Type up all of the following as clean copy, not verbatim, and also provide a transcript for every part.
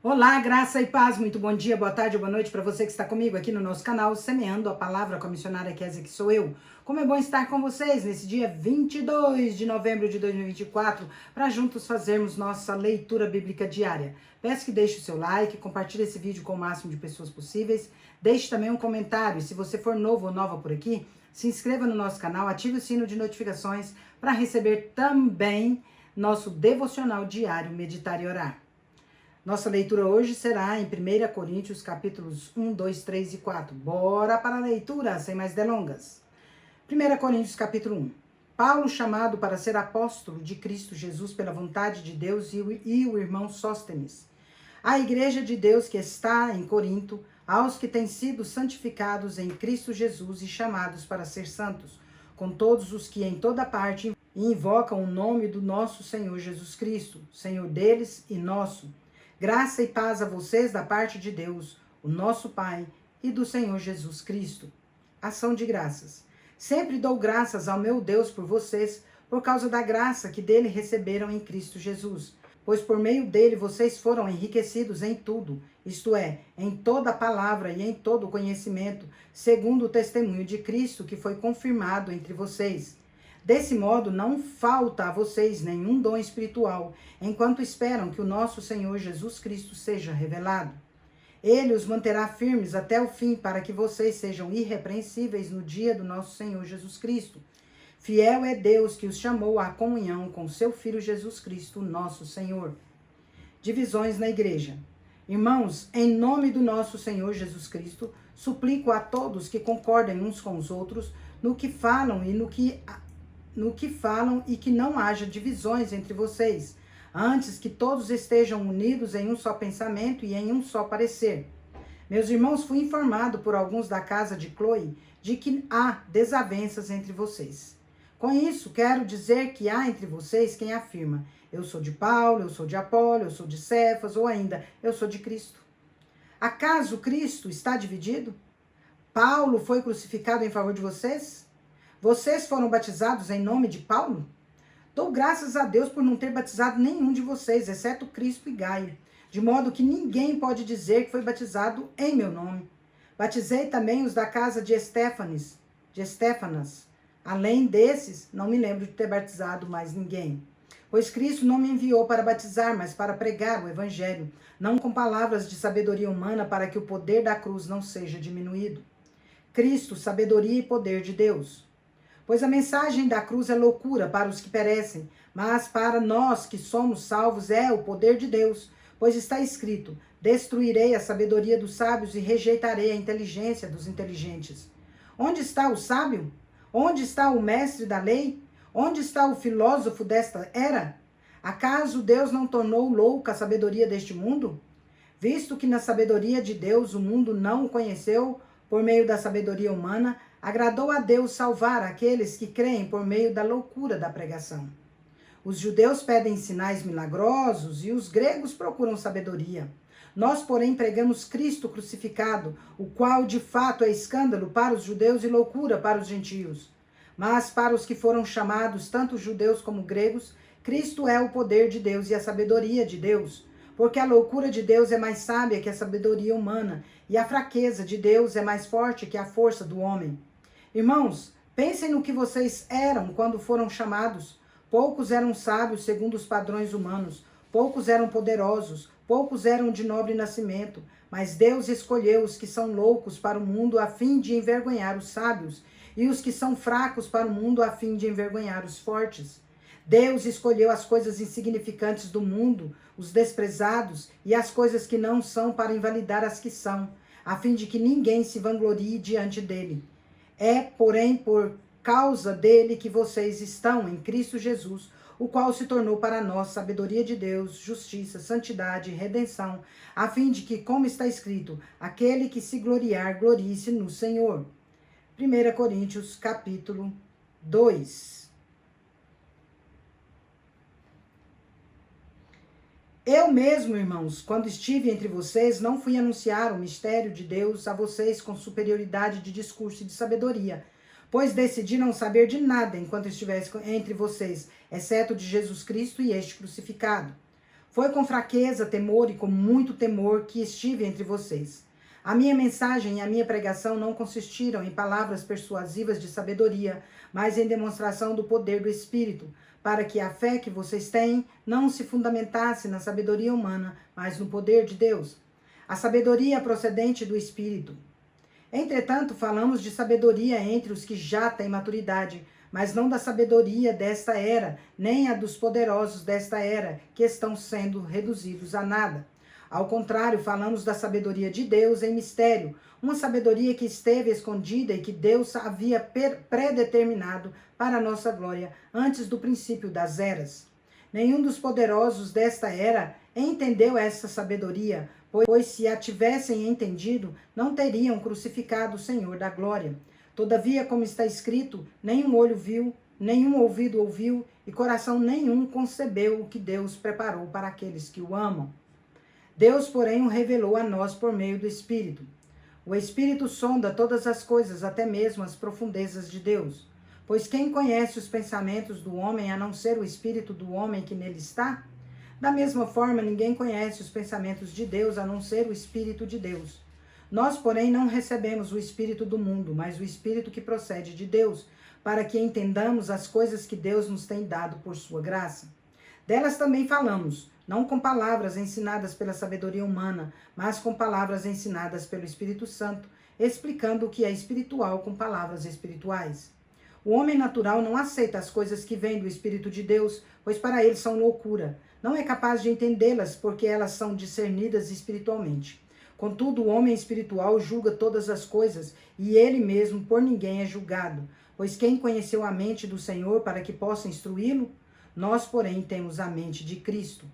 Olá, graça e paz, muito bom dia, boa tarde, boa noite para você que está comigo aqui no nosso canal, Semeando a Palavra com a missionária Kézia, que sou eu. Como é bom estar com vocês nesse dia 22 de novembro de 2024, para juntos fazermos nossa leitura bíblica diária. Peço que deixe o seu like, compartilhe esse vídeo com o máximo de pessoas possíveis, deixe também um comentário, e se você for novo ou nova por aqui, se inscreva no nosso canal, ative o sino de notificações para receber também nosso devocional diário Meditar e Orar. Nossa leitura hoje será em 1 Coríntios, capítulos 1, 2, 3 e 4. Bora para a leitura, sem mais delongas. 1 Coríntios, capítulo 1. Paulo, chamado para ser apóstolo de Cristo Jesus pela vontade de Deus, e o irmão Sóstenes. A igreja de Deus que está em Corinto, aos que têm sido santificados em Cristo Jesus e chamados para ser santos, com todos os que em toda parte invocam o nome do nosso Senhor Jesus Cristo, Senhor deles e nosso. Graça e paz a vocês da parte de Deus, o nosso Pai, e do Senhor Jesus Cristo. Ação de graças. Sempre dou graças ao meu Deus por vocês, por causa da graça que dele receberam em Cristo Jesus. Pois por meio dele vocês foram enriquecidos em tudo, isto é, em toda palavra e em todo conhecimento, segundo o testemunho de Cristo que foi confirmado entre vocês. Desse modo, não falta a vocês nenhum dom espiritual, enquanto esperam que o nosso Senhor Jesus Cristo seja revelado. Ele os manterá firmes até o fim, para que vocês sejam irrepreensíveis no dia do nosso Senhor Jesus Cristo. Fiel é Deus que os chamou à comunhão com seu Filho Jesus Cristo, nosso Senhor. Divisões na igreja. Irmãos, em nome do nosso Senhor Jesus Cristo, suplico a todos que concordem uns com os outros no que falam e que não haja divisões entre vocês, antes que todos estejam unidos em um só pensamento e em um só parecer. Meus irmãos, fui informado por alguns da casa de Chloe de que há desavenças entre vocês. Com isso, quero dizer que há entre vocês quem afirma: eu sou de Paulo, eu sou de Apolo, eu sou de Cefas, ou ainda, eu sou de Cristo. Acaso Cristo está dividido? Paulo foi crucificado em favor de vocês? Vocês foram batizados em nome de Paulo? Dou graças a Deus por não ter batizado nenhum de vocês, exceto Crispo e Gaio, de modo que ninguém pode dizer que foi batizado em meu nome. Batizei também os da casa de Estéfanas. Além desses, não me lembro de ter batizado mais ninguém. Pois Cristo não me enviou para batizar, mas para pregar o evangelho, não com palavras de sabedoria humana, para que o poder da cruz não seja diminuído. Cristo, sabedoria e poder de Deus. Pois a mensagem da cruz é loucura para os que perecem, mas para nós que somos salvos é o poder de Deus. Pois está escrito: destruirei a sabedoria dos sábios e rejeitarei a inteligência dos inteligentes. Onde está o sábio? Onde está o mestre da lei? Onde está o filósofo desta era? Acaso Deus não tornou louca a sabedoria deste mundo? Visto que na sabedoria de Deus o mundo não o conheceu por meio da sabedoria humana, agradou a Deus salvar aqueles que creem por meio da loucura da pregação. Os judeus pedem sinais milagrosos e os gregos procuram sabedoria. Nós, porém, pregamos Cristo crucificado, o qual de fato é escândalo para os judeus e loucura para os gentios. Mas para os que foram chamados, tanto judeus como gregos, Cristo é o poder de Deus e a sabedoria de Deus. Porque a loucura de Deus é mais sábia que a sabedoria humana, e a fraqueza de Deus é mais forte que a força do homem. Irmãos, pensem no que vocês eram quando foram chamados. Poucos eram sábios segundo os padrões humanos, poucos eram poderosos, poucos eram de nobre nascimento, mas Deus escolheu os que são loucos para o mundo a fim de envergonhar os sábios, e os que são fracos para o mundo a fim de envergonhar os fortes. Deus escolheu as coisas insignificantes do mundo, os desprezados e as coisas que não são para invalidar as que são, a fim de que ninguém se vanglorie diante dele. É, porém, por causa dele que vocês estão em Cristo Jesus, o qual se tornou para nós sabedoria de Deus, justiça, santidade e redenção, a fim de que, como está escrito, aquele que se gloriar, glorie-se no Senhor. 1 Coríntios, capítulo 2. Eu mesmo, irmãos, quando estive entre vocês, não fui anunciar o mistério de Deus a vocês com superioridade de discurso e de sabedoria, pois decidi não saber de nada enquanto estivesse entre vocês, exceto de Jesus Cristo e este crucificado. Foi com fraqueza, temor e com muito temor que estive entre vocês. A minha mensagem e a minha pregação não consistiram em palavras persuasivas de sabedoria, mas em demonstração do poder do Espírito, para que a fé que vocês têm não se fundamentasse na sabedoria humana, mas no poder de Deus. A sabedoria procedente do Espírito. Entretanto, falamos de sabedoria entre os que já têm maturidade, mas não da sabedoria desta era, nem a dos poderosos desta era, que estão sendo reduzidos a nada. Ao contrário, falamos da sabedoria de Deus em mistério, uma sabedoria que esteve escondida e que Deus havia predeterminado para a nossa glória antes do princípio das eras. Nenhum dos poderosos desta era entendeu essa sabedoria, pois se a tivessem entendido, não teriam crucificado o Senhor da glória. Todavia, como está escrito, nenhum olho viu, nenhum ouvido ouviu e coração nenhum concebeu o que Deus preparou para aqueles que o amam. Deus, porém, o revelou a nós por meio do Espírito. O Espírito sonda todas as coisas, até mesmo as profundezas de Deus. Pois quem conhece os pensamentos do homem, a não ser o Espírito do homem que nele está? Da mesma forma, ninguém conhece os pensamentos de Deus, a não ser o Espírito de Deus. Nós, porém, não recebemos o Espírito do mundo, mas o Espírito que procede de Deus, para que entendamos as coisas que Deus nos tem dado por sua graça. Delas também falamos, não com palavras ensinadas pela sabedoria humana, mas com palavras ensinadas pelo Espírito Santo, explicando o que é espiritual com palavras espirituais. O homem natural não aceita as coisas que vêm do Espírito de Deus, pois para ele são loucura. Não é capaz de entendê-las, porque elas são discernidas espiritualmente. Contudo, o homem espiritual julga todas as coisas, e ele mesmo por ninguém é julgado. Pois quem conheceu a mente do Senhor para que possa instruí-lo? Nós, porém, temos a mente de Cristo.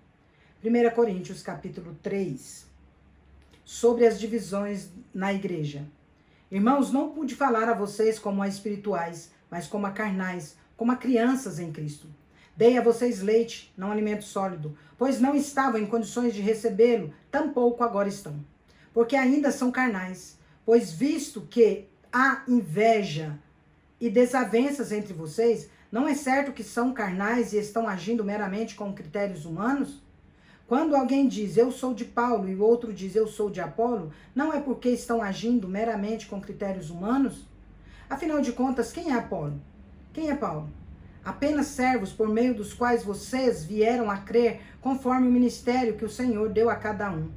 1 Coríntios capítulo 3. Sobre as divisões na igreja. Irmãos, não pude falar a vocês como a espirituais, mas como a carnais, como a crianças em Cristo. Dei a vocês leite, não alimento sólido, pois não estavam em condições de recebê-lo, tampouco agora estão. Porque ainda são carnais, pois visto que há inveja e desavenças entre vocês, não é certo que são carnais e estão agindo meramente com critérios humanos? Quando alguém diz, eu sou de Paulo, e o outro diz, eu sou de Apolo, não é porque estão agindo meramente com critérios humanos? Afinal de contas, quem é Apolo? Quem é Paulo? Apenas servos por meio dos quais vocês vieram a crer, conforme o ministério que o Senhor deu a cada um.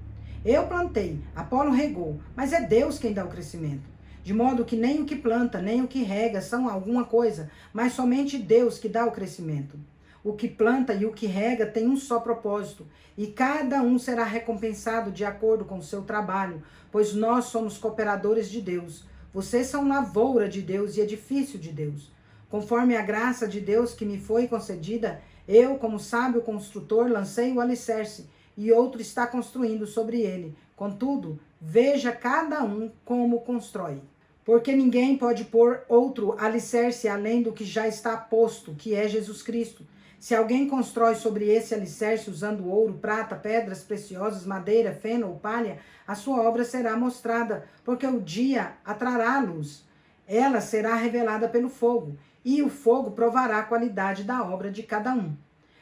Eu plantei, Apolo regou, mas é Deus quem dá o crescimento. De modo que nem o que planta, nem o que rega são alguma coisa, mas somente Deus que dá o crescimento. O que planta e o que rega tem um só propósito, e cada um será recompensado de acordo com o seu trabalho, pois nós somos cooperadores de Deus. Vocês são lavoura de Deus e edifício de Deus. Conforme a graça de Deus que me foi concedida, eu, como sábio construtor, lancei o alicerce, e outro está construindo sobre ele. Contudo, veja cada um como constrói. Porque ninguém pode pôr outro alicerce além do que já está posto, que é Jesus Cristo. Se alguém constrói sobre esse alicerce usando ouro, prata, pedras preciosas, madeira, feno ou palha, a sua obra será mostrada, porque o dia atrará a luz. Ela será revelada pelo fogo, e o fogo provará a qualidade da obra de cada um.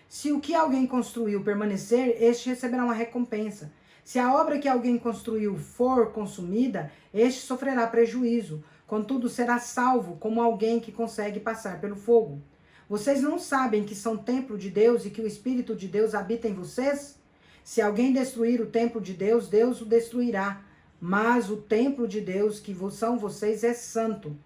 Se o que alguém construiu permanecer, este receberá uma recompensa. Se a obra que alguém construiu for consumida, este sofrerá prejuízo. Contudo, será salvo como alguém que consegue passar pelo fogo. Vocês não sabem que são templo de Deus e que o Espírito de Deus habita em vocês? Se alguém destruir o templo de Deus, Deus o destruirá. Mas o templo de Deus, que são vocês, é santo.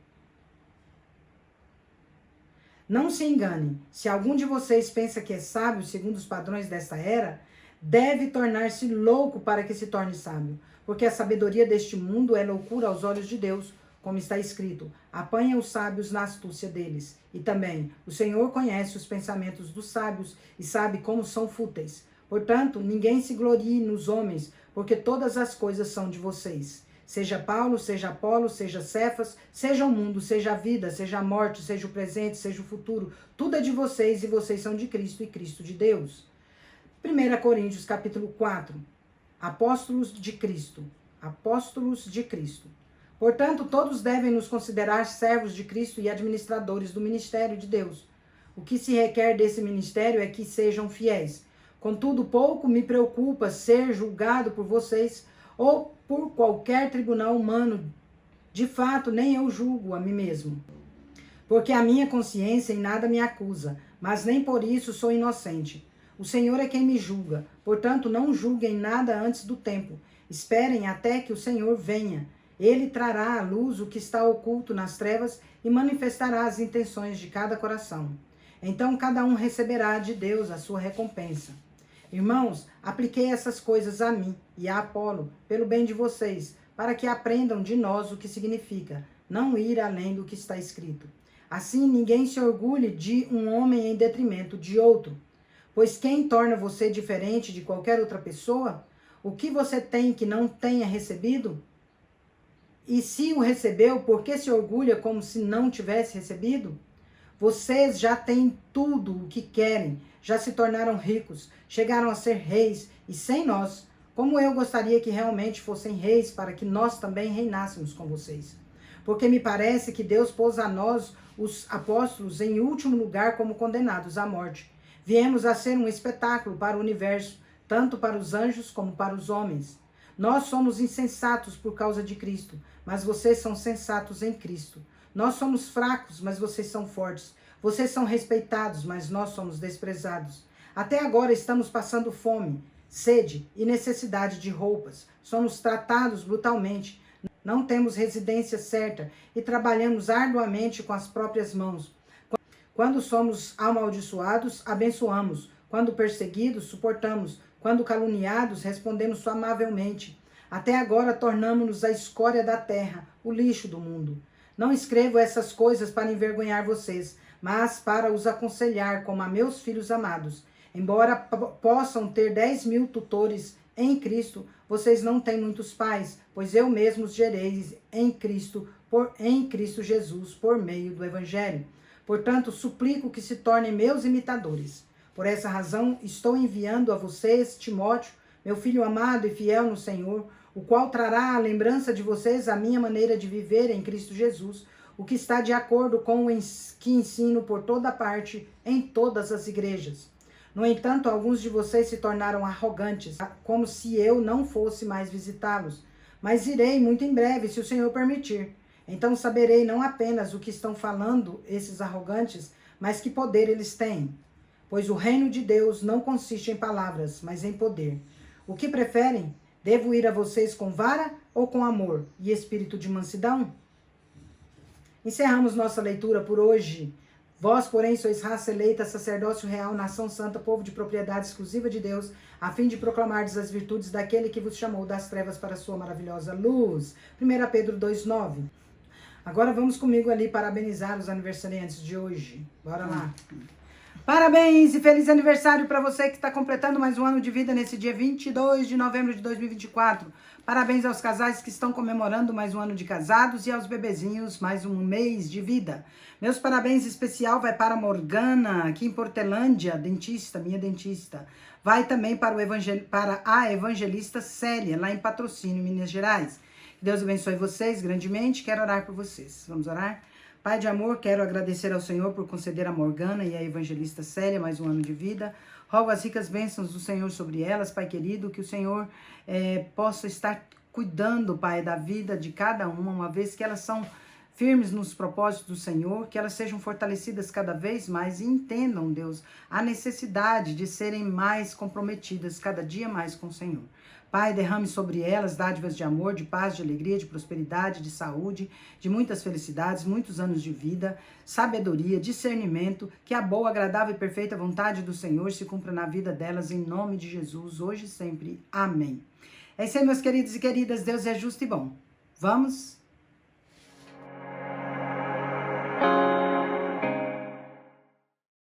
Não se engane, se algum de vocês pensa que é sábio segundo os padrões desta era, deve tornar-se louco para que se torne sábio, porque a sabedoria deste mundo é loucura aos olhos de Deus, como está escrito, apanha os sábios na astúcia deles. E também, o Senhor conhece os pensamentos dos sábios e sabe como são fúteis. Portanto, ninguém se glorie nos homens, porque todas as coisas são de vocês. Seja Paulo, seja Apolo, seja Cefas, seja o mundo, seja a vida, seja a morte, seja o presente, seja o futuro. Tudo é de vocês e vocês são de Cristo e Cristo de Deus. 1 Coríntios capítulo 4. Apóstolos de Cristo. Apóstolos de Cristo. Portanto, todos devem nos considerar servos de Cristo e administradores do ministério de Deus. O que se requer desse ministério é que sejam fiéis. Contudo, pouco me preocupa ser julgado por vocês ou por qualquer tribunal humano. De fato, nem eu julgo a mim mesmo, porque a minha consciência em nada me acusa, mas nem por isso sou inocente. O Senhor é quem me julga, portanto não julguem nada antes do tempo. Esperem até que o Senhor venha. Ele trará à luz o que está oculto nas trevas e manifestará as intenções de cada coração. Então cada um receberá de Deus a sua recompensa. Irmãos, apliquei essas coisas a mim e a Apolo, pelo bem de vocês, para que aprendam de nós o que significa não ir além do que está escrito. Assim, ninguém se orgulhe de um homem em detrimento de outro. Pois quem torna você diferente de qualquer outra pessoa? O que você tem que não tenha recebido? E se o recebeu, por que se orgulha como se não tivesse recebido? Vocês já têm tudo o que querem, já se tornaram ricos, chegaram a ser reis, e sem nós, como eu gostaria que realmente fossem reis, para que nós também reinássemos com vocês. Porque me parece que Deus pôs a nós, os apóstolos, em último lugar como condenados à morte. Viemos a ser um espetáculo para o universo, tanto para os anjos como para os homens. Nós somos insensatos por causa de Cristo, mas vocês são sensatos em Cristo. Nós somos fracos, mas vocês são fortes. Vocês são respeitados, mas nós somos desprezados. Até agora estamos passando fome, sede e necessidade de roupas. Somos tratados brutalmente. Não temos residência certa e trabalhamos arduamente com as próprias mãos. Quando somos amaldiçoados, abençoamos. Quando perseguidos, suportamos. Quando caluniados, respondemos amavelmente. Até agora tornamo-nos a escória da terra, o lixo do mundo. Não escrevo essas coisas para envergonhar vocês, mas para os aconselhar como a meus filhos amados. Embora possam ter 10.000 tutores em Cristo, vocês não têm muitos pais, pois eu mesmo os gerei em Cristo Jesus, por meio do Evangelho. Portanto, suplico que se tornem meus imitadores. Por essa razão, estou enviando a vocês Timóteo, meu filho amado e fiel no Senhor, o qual trará à lembrança de vocês a minha maneira de viver em Cristo Jesus, o que está de acordo com o que ensino por toda parte, em todas as igrejas. No entanto, alguns de vocês se tornaram arrogantes, como se eu não fosse mais visitá-los. Mas irei muito em breve, se o Senhor permitir. Então saberei não apenas o que estão falando esses arrogantes, mas que poder eles têm. Pois o reino de Deus não consiste em palavras, mas em poder. O que preferem? Devo ir a vocês com vara ou com amor e espírito de mansidão? Encerramos nossa leitura por hoje. Vós, porém, sois raça eleita, sacerdócio real, nação santa, povo de propriedade exclusiva de Deus, a fim de proclamardes as virtudes daquele que vos chamou das trevas para a sua maravilhosa luz. 1 Pedro 2,9. Agora vamos comigo ali parabenizar os aniversariantes de hoje. Bora lá. Parabéns e feliz aniversário para você que está completando mais um ano de vida nesse dia 22 de novembro de 2024. Parabéns aos casais que estão comemorando mais um ano de casados e aos bebezinhos mais um mês de vida. Meus parabéns especial vai para a Morgana, aqui em Portelândia, dentista, minha dentista. Vai também para a evangelista Célia, lá em Patrocínio, Minas Gerais. Que Deus abençoe vocês grandemente. Quero orar por vocês. Vamos orar? Pai de amor, quero agradecer ao Senhor por conceder a Morgana e a evangelista Célia mais um ano de vida. Rogo as ricas bênçãos do Senhor sobre elas, Pai querido, que o Senhor possa estar cuidando, Pai, da vida de cada uma vez que elas são firmes nos propósitos do Senhor, que elas sejam fortalecidas cada vez mais e entendam, Deus, a necessidade de serem mais comprometidas cada dia mais com o Senhor. Pai, derrame sobre elas dádivas de amor, de paz, de alegria, de prosperidade, de saúde, de muitas felicidades, muitos anos de vida, sabedoria, discernimento, que a boa, agradável e perfeita vontade do Senhor se cumpra na vida delas, em nome de Jesus, hoje e sempre. Amém. É isso aí, meus queridos e queridas, Deus é justo e bom. Vamos